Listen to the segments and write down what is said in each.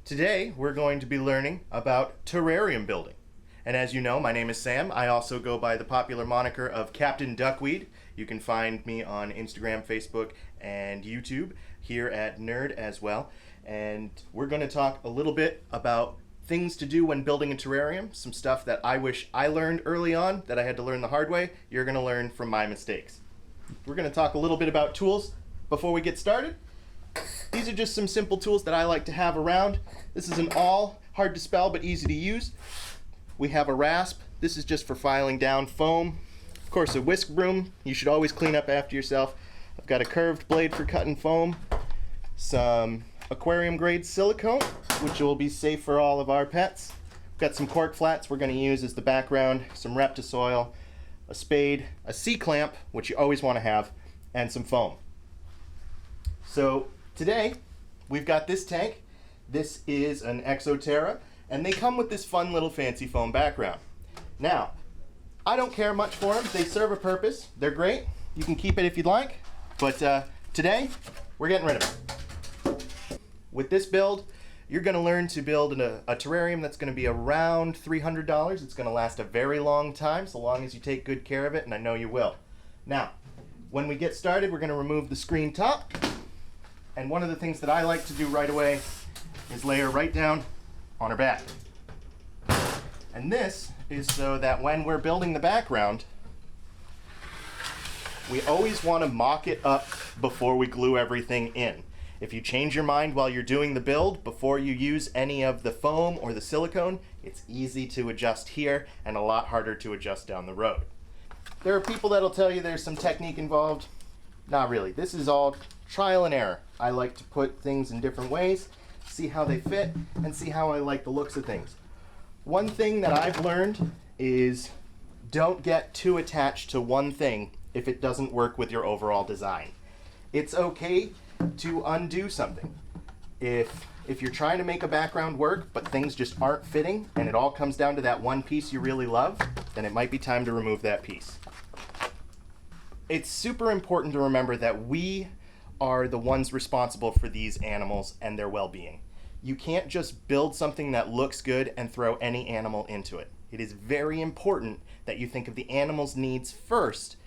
Today we're going to be learning about terrarium building. And as you know, my name is Sam. I also go by the popular moniker of Captain Duckweed. You can find me on Instagram, Facebook, and YouTube, here at Nerd as well. And we're going to talk a little bit about things to do when building a terrarium, some stuff that I wish I learned early on that I had to learn the hard way. You're going to learn from my mistakes. We're going to talk a little bit about tools before we get started. These are just some simple tools that I like to have around. This is an awl, hard to spell but easy to use. We have a rasp. This is just for filing down foam. Of course, a whisk broom. You should always clean up after yourself. I've got a curved blade for cutting foam. Some aquarium grade silicone, which will be safe for all of our pets. We've got some cork flats we're going to use as the background, some Topsoil, a spade, a C-clamp, which you always want to have, and some foam. So today, we've got this tank. This is an Exoterra, and they come with this fun little fancy foam background. Now, I don't care much for them. They serve a purpose. They're great. You can keep it if you'd like, but today, we're getting rid of it. With this build, you're going to learn to build a terrarium that's going to be around $300. It's going to last a very long time, so long as you take good care of it, and I know you will. Now, when we get started, we're going to remove the screen top. And one of the things that I like to do right away is lay her right down on her back. And this is so that when we're building the background, we always want to mock it up before we glue everything in. If you change your mind while you're doing the build, before you use any of the foam or the silicone, it's easy to adjust here and a lot harder to adjust down the road. There are people that'll tell you there's some technique involved. Not really. This is all trial and error. I like to put things in different ways, see how they fit, and see how I like the looks of things. One thing that I've learned is don't get too attached to one thing if it doesn't work with your overall design. It's okay to undo something. If you're trying to make a background work, but things just aren't fitting, and it all comes down to that one piece you really love, then it might be time to remove that piece. It's super important to remember that we are the ones responsible for these animals and their well-being. You can't just build something that looks good and throw any animal into it. It is very important that you think of the animal's needs first,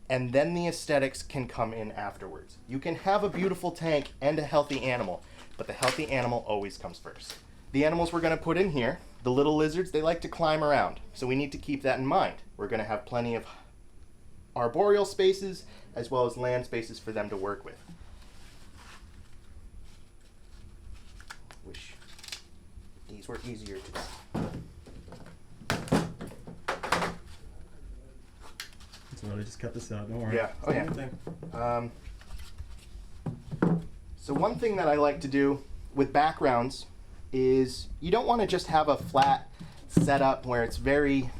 and then the aesthetics can come in afterwards. You can have a beautiful tank and a healthy animal, but the healthy animal always comes first. The animals we're going to put in here, the little lizards, they like to climb around, so we need to keep that in mind. We're going to have plenty of arboreal spaces as well as land spaces for them to work with. Wish these were easier to. So I just cut this out, don't worry. Yeah, oh yeah. So one thing that I like to do with backgrounds is you don't want to just have a flat setup where it's very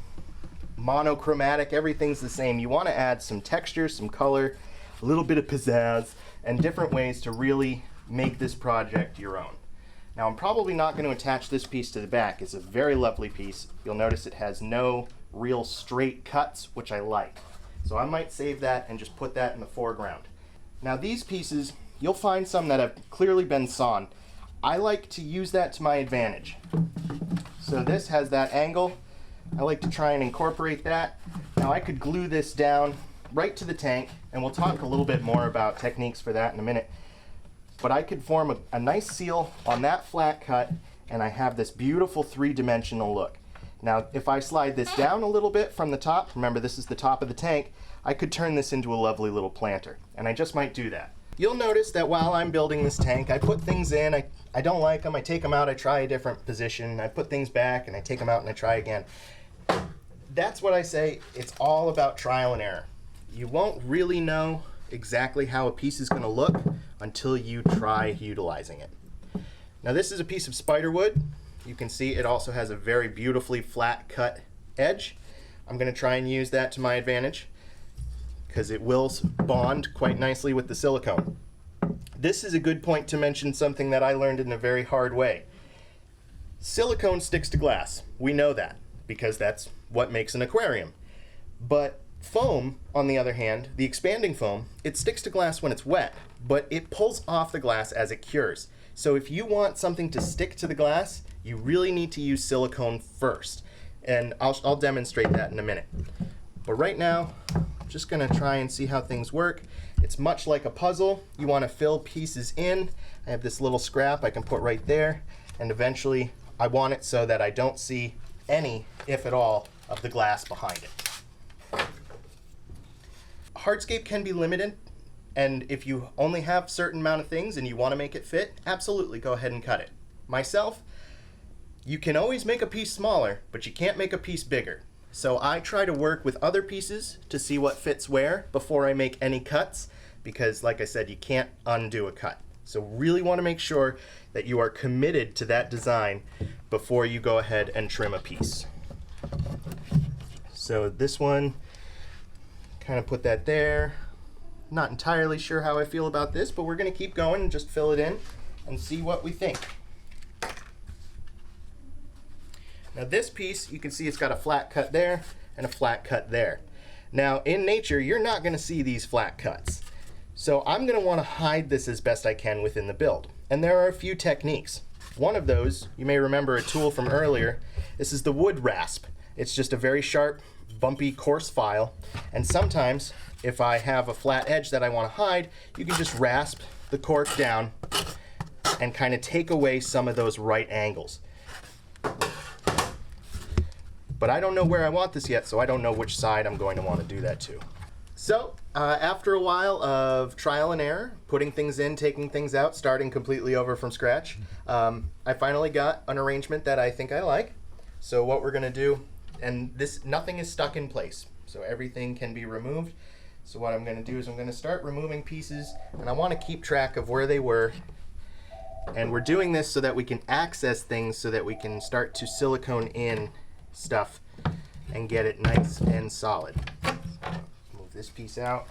monochromatic, everything's the same. You want to add some texture, some color, a little bit of pizzazz, and different ways to really make this project your own. Now, I'm probably not going to attach this piece to the back. It's a very lovely piece. You'll notice it has no real straight cuts, which I like. So I might save that and just put that in the foreground. Now, these pieces, you'll find some that have clearly been sawn. I like to use that to my advantage. So this has that angle. I like to try and incorporate that. Now I could glue this down right to the tank, and we'll talk a little bit more about techniques for that in a minute. But I could form a nice seal on that flat cut, and I have this beautiful three-dimensional look. Now if I slide this down a little bit from the top, remember this is the top of the tank, I could turn this into a lovely little planter, and I just might do that. You'll notice that while I'm building this tank, I put things in, I don't like them, I take them out, I try a different position, I put things back, and I take them out and I try again. That's what I say, it's all about trial and error. You won't really know exactly how a piece is going to look until you try utilizing it. Now this is a piece of spider wood. You can see it also has a very beautifully flat cut edge. I'm going to try and use that to my advantage because it will bond quite nicely with the silicone. This is a good point to mention something that I learned in a very hard way. Silicone sticks to glass. We know that because that's what makes an aquarium. But Foam, on the other hand, the expanding foam, it sticks to glass when it's wet, but it pulls off the glass as it cures. So if you want something to stick to the glass, you really need to use silicone first. And I'll demonstrate that in a minute. But right now, I'm just gonna try and see how things work. It's much like a puzzle. You wanna fill pieces in. I have this little scrap I can put right there, and eventually I want it so that I don't see any, if at all, of the glass behind it. Hardscape can be limited, and if you only have a certain amount of things and you want to make it fit, absolutely go ahead and cut it. Myself, you can always make a piece smaller, but you can't make a piece bigger. So I try to work with other pieces to see what fits where before I make any cuts, because like I said, you can't undo a cut. So really want to make sure that you are committed to that design before you go ahead and trim a piece. So this one, kind of put that there. Not entirely sure how I feel about this, but we're going to keep going and just fill it in and see what we think. Now this piece, you can see it's got a flat cut there and a flat cut there. Now in nature, you're not going to see these flat cuts. So I'm going to want to hide this as best I can within the build. And there are a few techniques. One of those, you may remember a tool from earlier, this is the wood rasp. It's just a very sharp, bumpy, coarse file. And sometimes, if I have a flat edge that I want to hide, you can just rasp the cork down and kind of take away some of those right angles. But I don't know where I want this yet, so I don't know which side I'm going to want to do that to. So, after a while of trial and error, putting things in, taking things out, starting completely over from scratch, I finally got an arrangement that I think I like. So what we're going to do, and nothing is stuck in place, so everything can be removed. So what I'm going to do is I'm going to start removing pieces, and I want to keep track of where they were. And we're doing this so that we can access things, so that we can start to silicone in stuff and get it nice and solid. Move this piece out.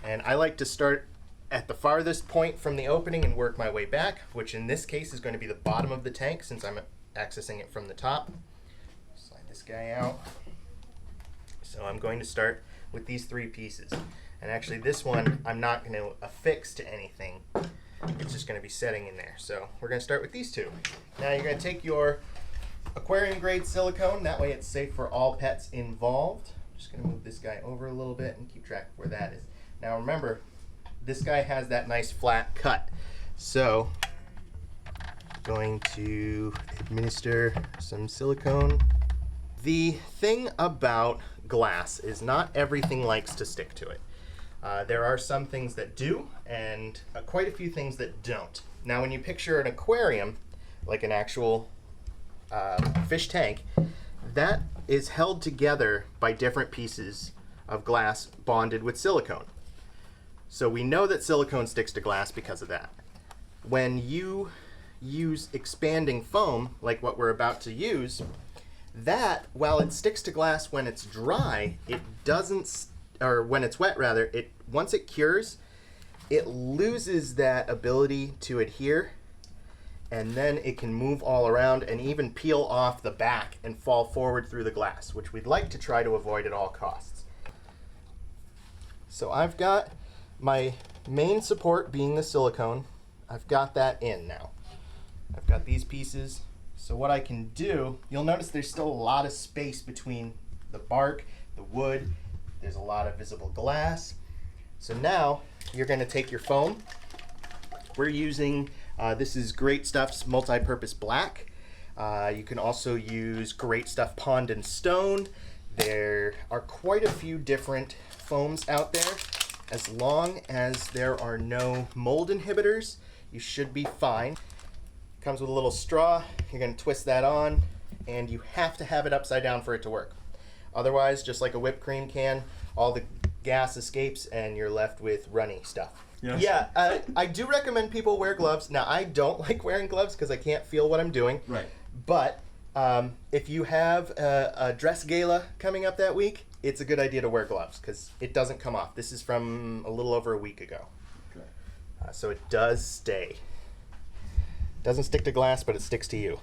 And I like to start at the farthest point from the opening and work my way back, which in this case is going to be the bottom of the tank since I'm accessing it from the top. Slide this guy out. So I'm going to start with these three pieces. And actually this one I'm not going to affix to anything. It's just going to be setting in there. So we're going to start with these two. Now you're going to take your aquarium grade silicone, that way it's safe for all pets involved. I'm just going to move this guy over a little bit and keep track of where that is. Now remember, this guy has that nice flat cut. So going to administer some silicone. The thing about glass is not everything likes to stick to it. There are some things that do, and quite a few things that don't. Now when you picture an aquarium, like an actual fish tank, that is held together by different pieces of glass bonded with silicone. So we know that silicone sticks to glass because of that. When you use expanding foam, like what we're about to use, that, while it sticks to glass when it's dry, it doesn't, or when it's wet rather, once it cures, it loses that ability to adhere, and then it can move all around and even peel off the back and fall forward through the glass, which we'd like to try to avoid at all costs. So I've got my main support being the silicone. I've got that in now. I've got these pieces. So what I can do, you'll notice there's still a lot of space between the bark, the wood. There's a lot of visible glass. So now you're going to take your foam. We're using, this is Great Stuff's multi-purpose black. You can also use Great Stuff Pond and Stone. There are quite a few different foams out there. As long as there are no mold inhibitors, you should be fine. Comes with a little straw. You're going to twist that on, and you have to have it upside down for it to work. Otherwise, just like a whipped cream can, all the gas escapes and you're left with runny stuff. Yes. Yeah, I do recommend people wear gloves. Now, I don't like wearing gloves because I can't feel what I'm doing. Right. But if you have a dress gala coming up that week, it's a good idea to wear gloves because it doesn't come off. This is from a little over a week ago. Okay. So it does stay. Doesn't stick to glass, but it sticks to you.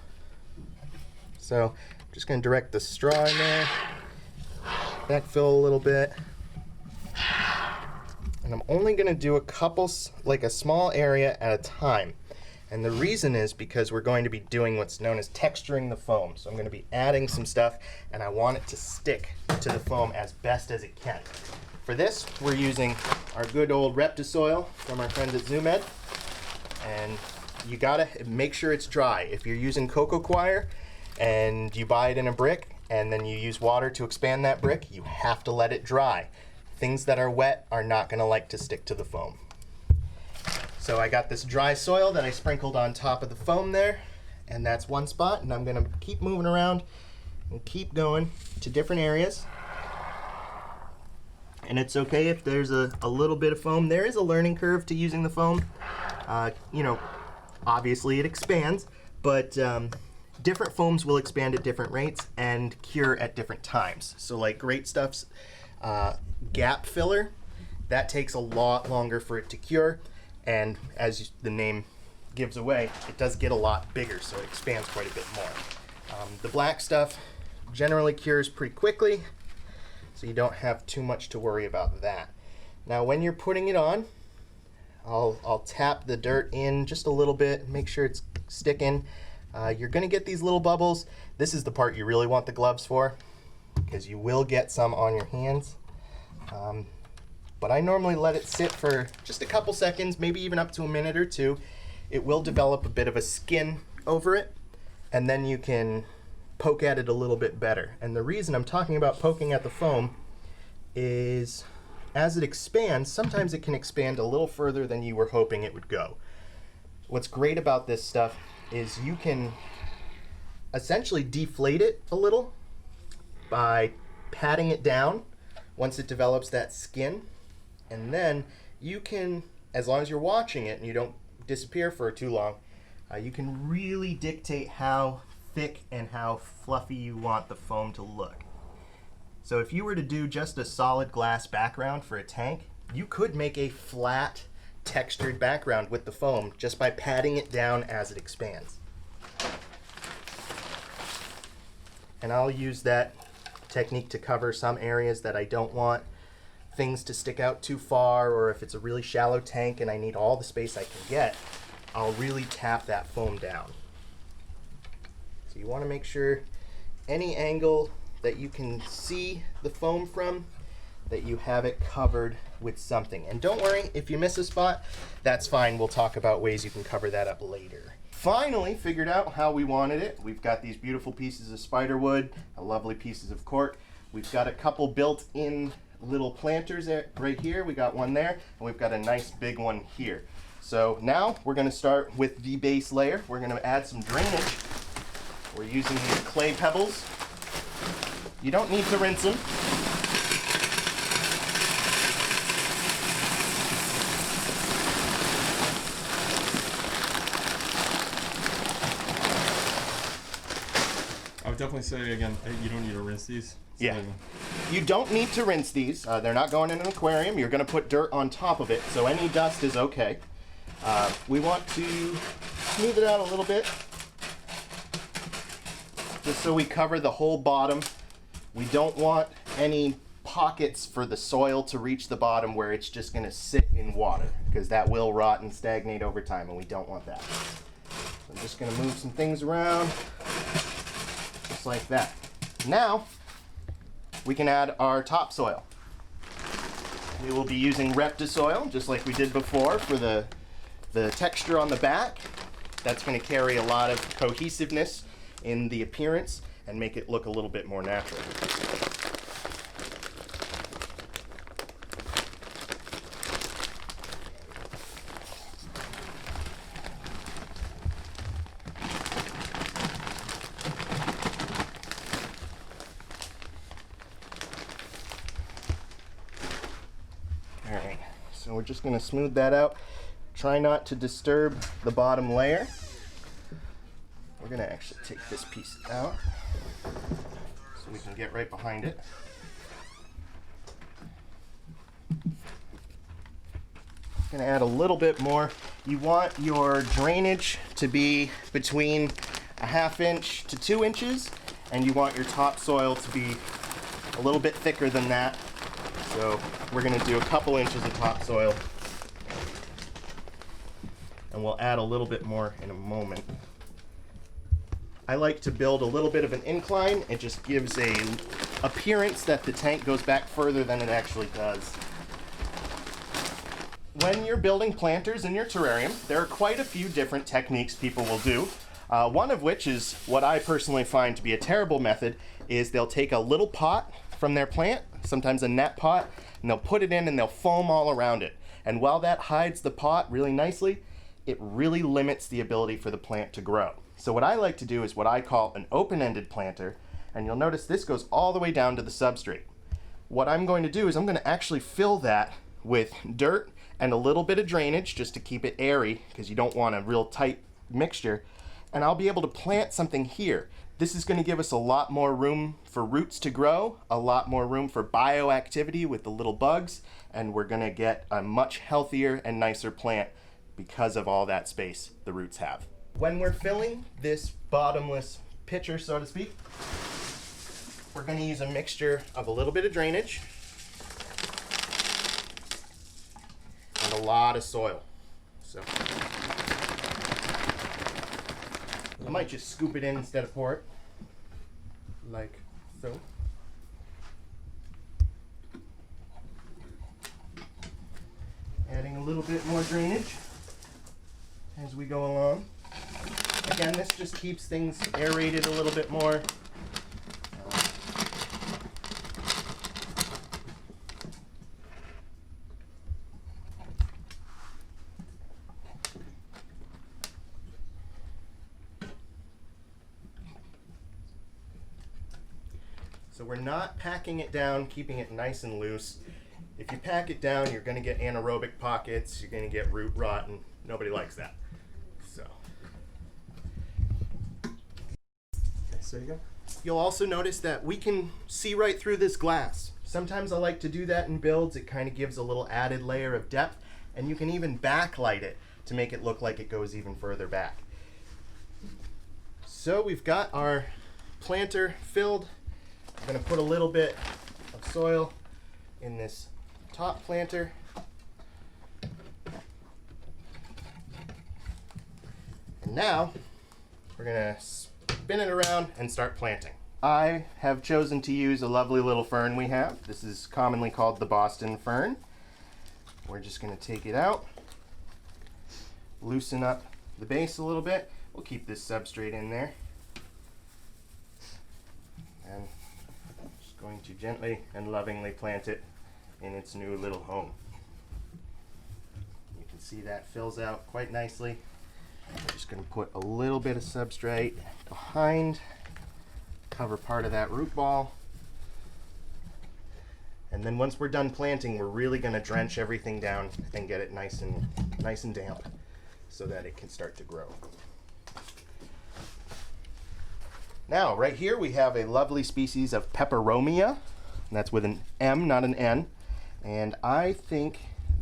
So I'm just going to direct the straw in there. backfill a little bit. And I'm only gonna do a couple, like a small area at a time. And the reason is because we're going to be doing what's known as texturing the foam. So I'm gonna be adding some stuff, and I want it to stick to the foam as best as it can. For this, we're using our good old Reptisoil from our friends at ZoomEd. And you gotta make sure it's dry. If you're using cocoa coir and you buy it in a brick and then you use water to expand that brick, you have to let it dry. Things that are wet are not gonna like to stick to the foam. So I got this dry soil that I sprinkled on top of the foam there, and that's one spot, and I'm gonna keep moving around and keep going to different areas. And it's okay if there's a little bit of foam. There is a learning curve to using the foam. You know, obviously it expands, but different foams will expand at different rates and cure at different times. So like Great Stuff's gap filler, that takes a lot longer for it to cure, and as the name gives away, it does get a lot bigger, so it expands quite a bit more. The black stuff generally cures pretty quickly, so you don't have too much to worry about that. Now when you're putting it on, I'll tap the dirt in just a little bit, make sure it's sticking. You're gonna get these little bubbles. This is the part you really want the gloves for, because you will get some on your hands. But I normally let it sit for just a couple seconds, maybe even up to a minute or two. It will develop a bit of a skin over it, and then you can poke at it a little bit better. And the reason I'm talking about poking at the foam is as it expands, sometimes it can expand a little further than you were hoping it would go. What's great about this stuff is you can essentially deflate it a little by patting it down once it develops that skin. And then you can, as long as you're watching it and you don't disappear for too long, you can really dictate how thick and how fluffy you want the foam to look. So if you were to do just a solid glass background for a tank, you could make a flat textured background with the foam just by patting it down as it expands. And I'll use that technique to cover some areas that I don't want things to stick out too far, or if it's a really shallow tank and I need all the space I can get, I'll really tap that foam down. So you want to make sure any angle that you can see the foam from, that you have it covered with something. And don't worry, if you miss a spot, that's fine. We'll talk about ways you can cover that up later. Finally figured out how we wanted it. We've got these beautiful pieces of spider wood, lovely pieces of cork. We've got a couple built-in little planters right here. We got one there, and we've got a nice big one here. So now we're going to start with the base layer. We're going to add some drainage. We're using these clay pebbles. You don't need to rinse them. I would definitely say again, you don't need to rinse these. Yeah. You don't need to rinse these. They're not going in an aquarium. You're going to put dirt on top of it, so any dust is okay. We want to smooth it out a little bit, just so we cover the whole bottom. We don't want any pockets for the soil to reach the bottom where it's just going to sit in water, because that will rot and stagnate over time, and we don't want that. So I'm just going to move some things around, just like that. Now, we can add our topsoil. We will be using Reptisoil, just like we did before, for the texture on the back. That's going to carry a lot of cohesiveness in the appearance and make it look a little bit more natural. Alright, so we're just going to smooth that out. Try not to disturb the bottom layer. We're going to actually take this piece out so we can get right behind it. Going to add a little bit more. You want your drainage to be between a 1/2 inch to 2 inches, and you want your topsoil to be a little bit thicker than that. So we're going to do a couple inches of topsoil. And we'll add a little bit more in a moment. I like to build a little bit of an incline. It just gives a appearance that the tank goes back further than it actually does. When you're building planters in your terrarium, there are quite a few different techniques people will do. One of which is what I personally find to be a terrible method, is they'll take a little pot from their plant, sometimes a net pot, and they'll put it in and they'll foam all around it. And while that hides the pot really nicely, it really limits the ability for the plant to grow. So what I like to do is what I call an open-ended planter, and you'll notice this goes all the way down to the substrate. What I'm going to do is I'm going to actually fill that with dirt and a little bit of drainage just to keep it airy, because you don't want a real tight mixture, and I'll be able to plant something here. This is going to give us a lot more room for roots to grow, a lot more room for bioactivity with the little bugs, and we're going to get a much healthier and nicer plant because of all that space the roots have. When we're filling this bottomless pitcher, so to speak, we're going to use a mixture of a little bit of drainage and a lot of soil. So I might just scoop it in instead of pour it, like so. Adding a little bit more drainage as we go along. Again, this just keeps things aerated a little bit more. So we're not packing it down, keeping it nice and loose. If you pack it down, you're going to get anaerobic pockets, you're going to get root rot, and nobody likes that. So. Okay, so you go. You'll also notice that we can see right through this glass. Sometimes I like to do that in builds. It kind of gives a little added layer of depth, and you can even backlight it to make it look like it goes even further back. So we've got our planter filled. I'm going to put a little bit of soil in this top planter. And now we're going to spin it around and start planting. I have chosen to use a lovely little fern we have. This is commonly called the Boston fern. We're just going to take it out, loosen up the base a little bit. We'll keep this substrate in there. And going to gently and lovingly plant it in its new little home. You can see that fills out quite nicely. I'm just going to put a little bit of substrate behind, cover part of that root ball. And then once we're done planting, we're really going to drench everything down and get it nice and damp so that it can start to grow. Now, right here we have a lovely species of Peperomia, and that's with an M, not an N. And I think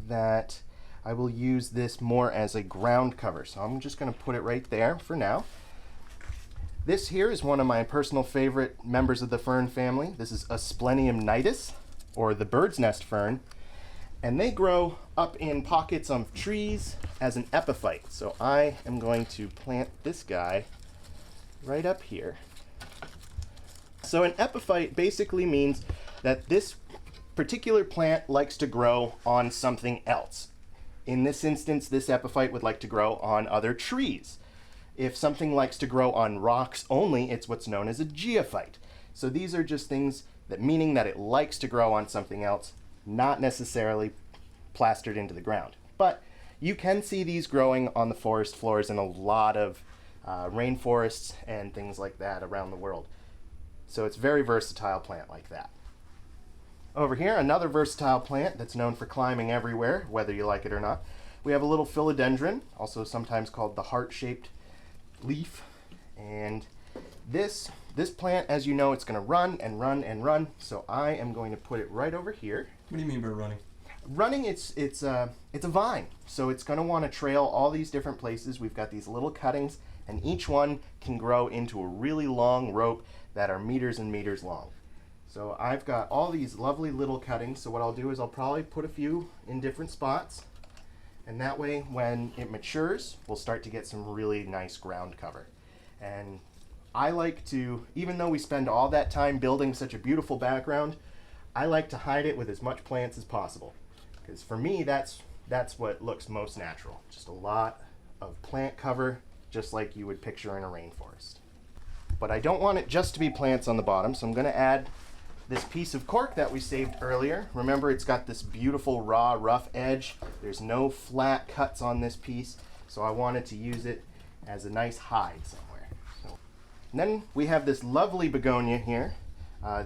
that I will use this more as a ground cover. So I'm just going to put it right there for now. This here is one of my personal favorite members of the fern family. This is a Splenium Nitis, or the bird's nest fern. And they grow up in pockets of trees as an epiphyte. So I am going to plant this guy right up here. So an epiphyte basically means that this particular plant likes to grow on something else. In this instance, this epiphyte would like to grow on other trees. If something likes to grow on rocks only, it's what's known as a geophyte. So these are just things that meaning that it likes to grow on something else, not necessarily plastered into the ground. But you can see these growing on the forest floors in a lot of rainforests and things like that around the world. So it's a very versatile plant like that. Over here, another versatile plant that's known for climbing everywhere, whether you like it or not. We have a little Philodendron, also sometimes called the heart-shaped leaf. And this plant, as you know, it's going to run and run and run. So I am going to put it right over here. What do you mean by running? Running, it's a vine. So it's going to want to trail all these different places. We've got these little cuttings, and each one can grow into a really long rope that are meters and meters long. So I've got all these lovely little cuttings, so what I'll do is I'll probably put a few in different spots, and that way when it matures, we'll start to get some really nice ground cover. And I like to, even though we spend all that time building such a beautiful background, I like to hide it with as much plants as possible. Because for me, that's what looks most natural. Just a lot of plant cover, just like you would picture in a rainforest. But I don't want it just to be plants on the bottom, so I'm going to add this piece of cork that we saved earlier. Remember, it's got this beautiful raw, rough edge. There's no flat cuts on this piece, so I wanted to use it as a nice hide somewhere. And then we have this lovely begonia here.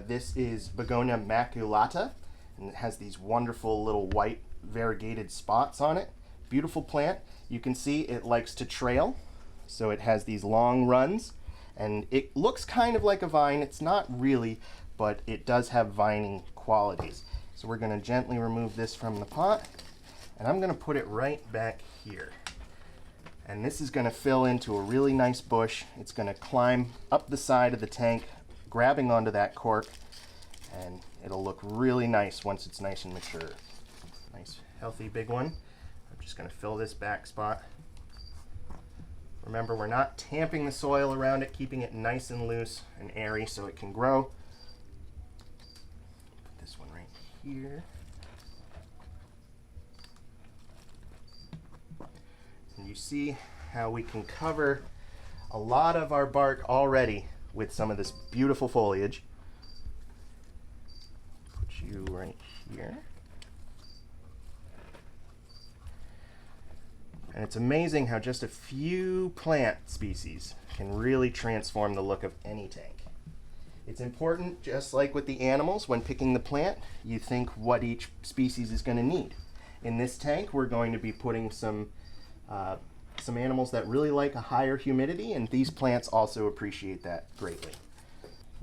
This is Begonia Maculata, and it has these wonderful little white variegated spots on it. Beautiful plant. You can see it likes to trail, so it has these long runs, and it looks kind of like a vine. It's not really, but it does have vining qualities. So we're going to gently remove this from the pot, and I'm going to put it right back here. And this is going to fill into a really nice bush. It's going to climb up the side of the tank, grabbing onto that cork, and it'll look really nice once it's nice and mature. Nice, healthy, big one. I'm just going to fill this back spot. Remember, we're not tamping the soil around it, keeping it nice and loose and airy so it can grow. Put this one right here. And you see how we can cover a lot of our bark already with some of this beautiful foliage. Put you right here. And it's amazing how just a few plant species can really transform the look of any tank. It's important, just like with the animals, when picking the plant, you think what each species is going to need. In this tank, we're going to be putting some animals that really like a higher humidity, and these plants also appreciate that greatly.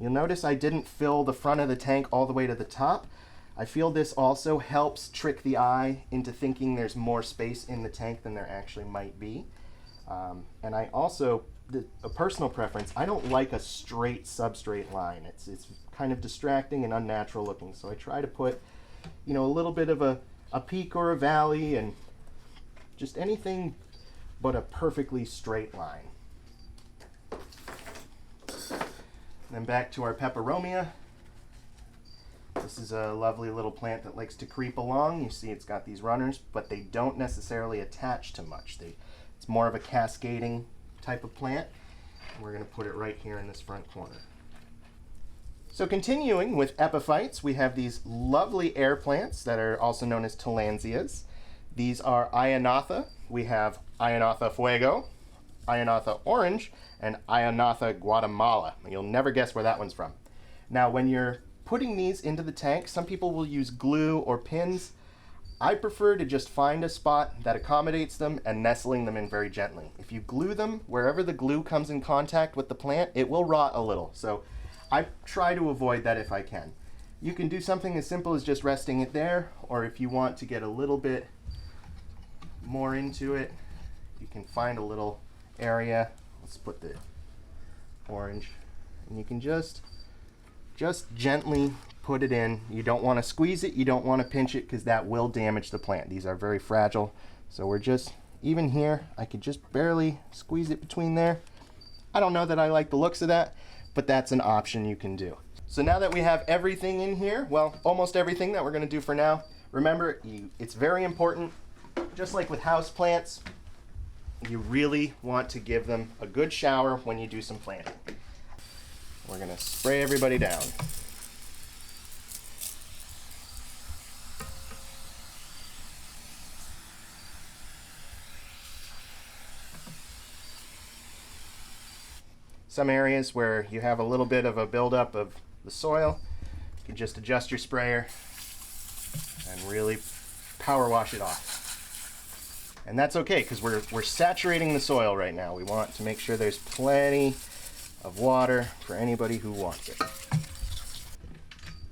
You'll notice I didn't fill the front of the tank all the way to the top. I feel this also helps trick the eye into thinking there's more space in the tank than there actually might be. And I also, a personal preference, I don't like a straight substrate line. It's kind of distracting and unnatural looking. So I try to put, a little bit of a peak or a valley and just anything but a perfectly straight line. Then back to our Peperomia. This is a lovely little plant that likes to creep along. You see it's got these runners, but they don't necessarily attach to much. It's more of a cascading type of plant. We're going to put it right here in this front corner. So continuing with epiphytes, we have these lovely air plants that are also known as tillandsias. These are Ionatha. We have Ionatha Fuego, Ionatha Orange, and Ionatha Guatemala. You'll never guess where that one's from. Now, when you're putting these into the tank, some people will use glue or pins. I prefer to just find a spot that accommodates them and nestling them in very gently. If you glue them, wherever the glue comes in contact with the plant, it will rot a little. So I try to avoid that if I can. You can do something as simple as just resting it there, or if you want to get a little bit more into it, you can find a little area. Let's put the orange, and you can just gently put it in. You don't want to squeeze it, you don't want to pinch it, because that will damage the plant. These are very fragile. So we're just, even here, I could just barely squeeze it between there. I don't know that I like the looks of that, but that's an option you can do. So now that we have everything in here, well, almost everything that we're going to do for now, remember, it's very important, just like with house plants, you really want to give them a good shower when you do some planting. We're going to spray everybody down. Some areas where you have a little bit of a buildup of the soil, you can just adjust your sprayer and really power wash it off. And that's okay, because we're saturating the soil right now. We want to make sure there's plenty of water for anybody who wants it.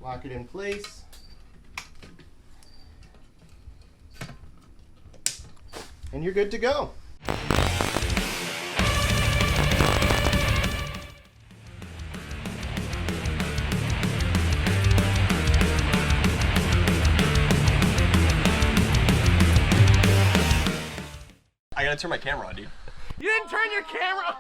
Lock it in place. And you're good to go. turn my camera on, dude. You didn't turn your camera.